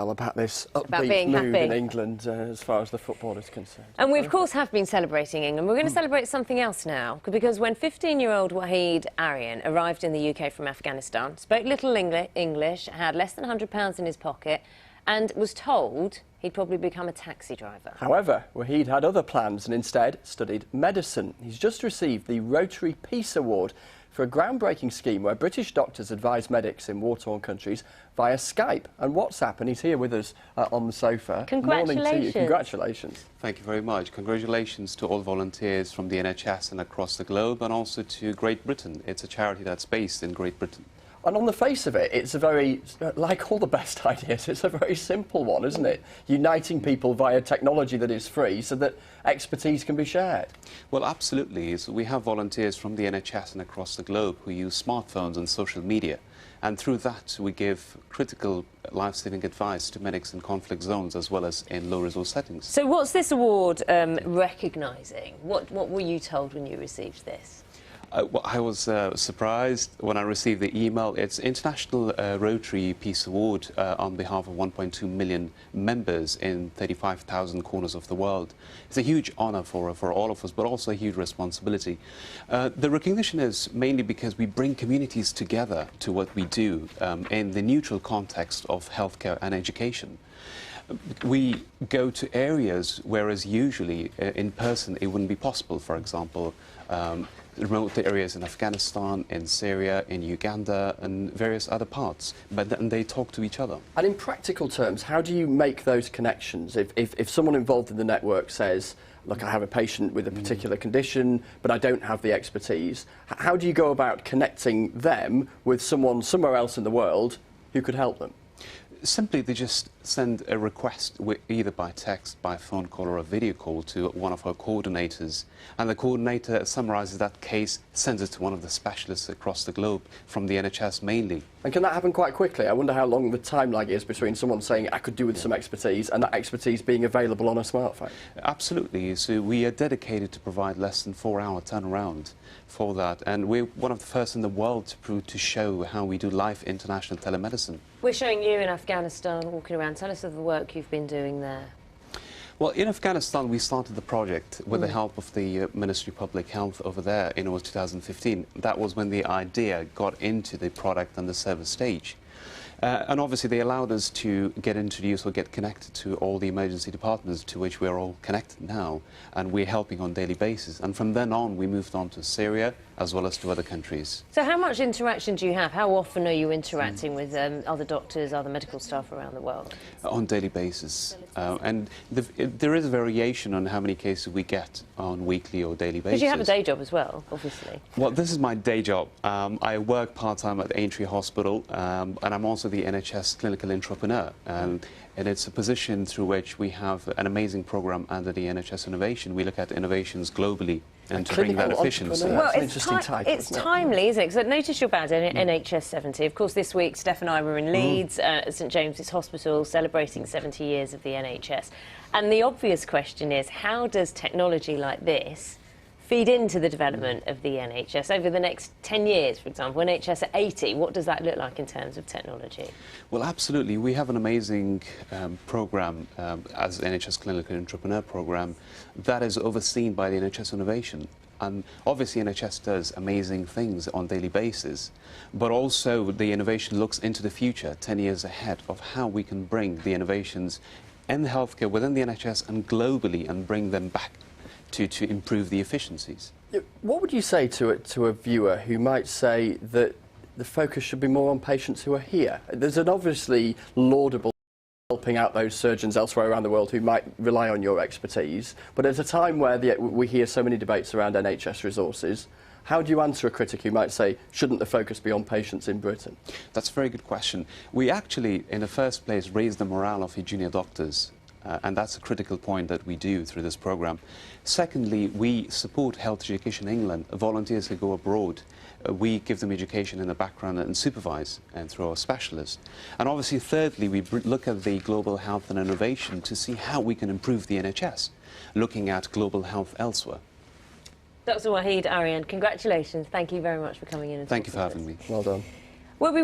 about this upbeat move in England as far as the football is concerned. And we, of course, have been celebrating England. We're going to celebrate something else now, because when 15-year-old Waheed Arian arrived in the UK from Afghanistan, spoke little English, had less than £100 in his pocket, and was told he'd probably become a taxi driver. However, Waheed had other plans and instead studied medicine. He's just received the Rotary Peace Award for a groundbreaking scheme where British doctors advise medics in war-torn countries via Skype and WhatsApp, and he's here with us on the sofa. Congratulations. Morning to you. Congratulations. Thank you very much. Congratulations to all volunteers from the NHS and across the globe, and also to Great Britain. It's a charity that's based in Great Britain. And on the face of it, it's a very, like all the best ideas, it's a very simple one, isn't it? Uniting people via technology that is free so that expertise can be shared. Well, absolutely. So we have volunteers from the NHS and across the globe who use smartphones and social media. And through that, we give critical life-saving advice to medics in conflict zones as well as in low-resource settings. So what's this award recognising? What were you told when you received this? Well, I was surprised when I received the email. It's International Rotary Peace Award on behalf of 1.2 million members in 35,000 corners of the world. It's a huge honour for all of us, but also a huge responsibility. The recognition is mainly because we bring communities together to what we do in the neutral context of healthcare and education. We go to areas whereas usually in person it wouldn't be possible. For example, remote areas in Afghanistan, in Syria, in Uganda and various other parts, but then they talk to each other. And in practical terms, how do you make those connections? If someone involved in the network says, look, I have a patient with a particular condition, but I don't have the expertise, how do you go about connecting them with someone somewhere else in the world who could help them? Simply, they just send a request either by text, by phone call or a video call to one of our coordinators, and the coordinator summarises that case, sends it to one of the specialists across the globe, from the NHS mainly. And can that happen quite quickly? I wonder how long the time lag is between someone saying, I could do with some expertise, and that expertise being available on a smartphone. Absolutely. So we are dedicated to provide less than 4-hour turnaround for that, and we're one of the first in the world to show how we do live international telemedicine. We're showing you in Afghanistan, walking around. Tell us of the work you've been doing there. Well, in Afghanistan, we started the project with the help of the Ministry of Public Health over there in 2015. That was when the idea got into the product and the service stage. And obviously they allowed us to get introduced or get connected to all the emergency departments to which we're all connected now, and we're helping on a daily basis. And from then on we moved on to Syria as well as to other countries. So how much interaction do you have? How often are you interacting with other doctors, other medical staff around the world? On a daily basis. And there is a variation on how many cases we get on weekly or daily basis. Because you have a day job as well, obviously. Well, this is my day job. I work part-time at Aintree Hospital, and I'm also the NHS clinical entrepreneur. And it's a position through which we have an amazing programme under the NHS Innovation. We look at innovations globally and to bring that efficiency. Well, it's timely, isn't it? Because I noticed your badge, NHS 70. Of course, this week, Steph and I were in Leeds at St James's Hospital celebrating 70 years of the NHS. And the obvious question is, how does technology like this feed into the development of the NHS over the next 10 years, for example? NHS at 80, what does that look like in terms of technology? Well, absolutely. We have an amazing programme as NHS Clinical Entrepreneur Programme that is overseen by the NHS Innovation. And obviously NHS does amazing things on a daily basis, but also the innovation looks into the future, 10 years ahead, of how we can bring the innovations in healthcare within the NHS and globally and bring them back to improve the efficiencies. What would you say to a viewer who might say that the focus should be more on patients who are here? There's an obviously laudable helping out those surgeons elsewhere around the world who might rely on your expertise, but at a time where we hear so many debates around NHS resources, how do you answer a critic who might say, shouldn't the focus be on patients in Britain? That's a very good question. We actually, in the first place, raise the morale of your junior doctors. And that's a critical point that we do through this programme. Secondly, we support Health Education England, volunteers who go abroad. We give them education in the background and supervise and through our specialists. And obviously, thirdly, we look at the global health and innovation to see how we can improve the NHS, looking at global health elsewhere. Dr. Waheed Arian, congratulations. Thank you very much for coming in. And thank you for having me. Well done.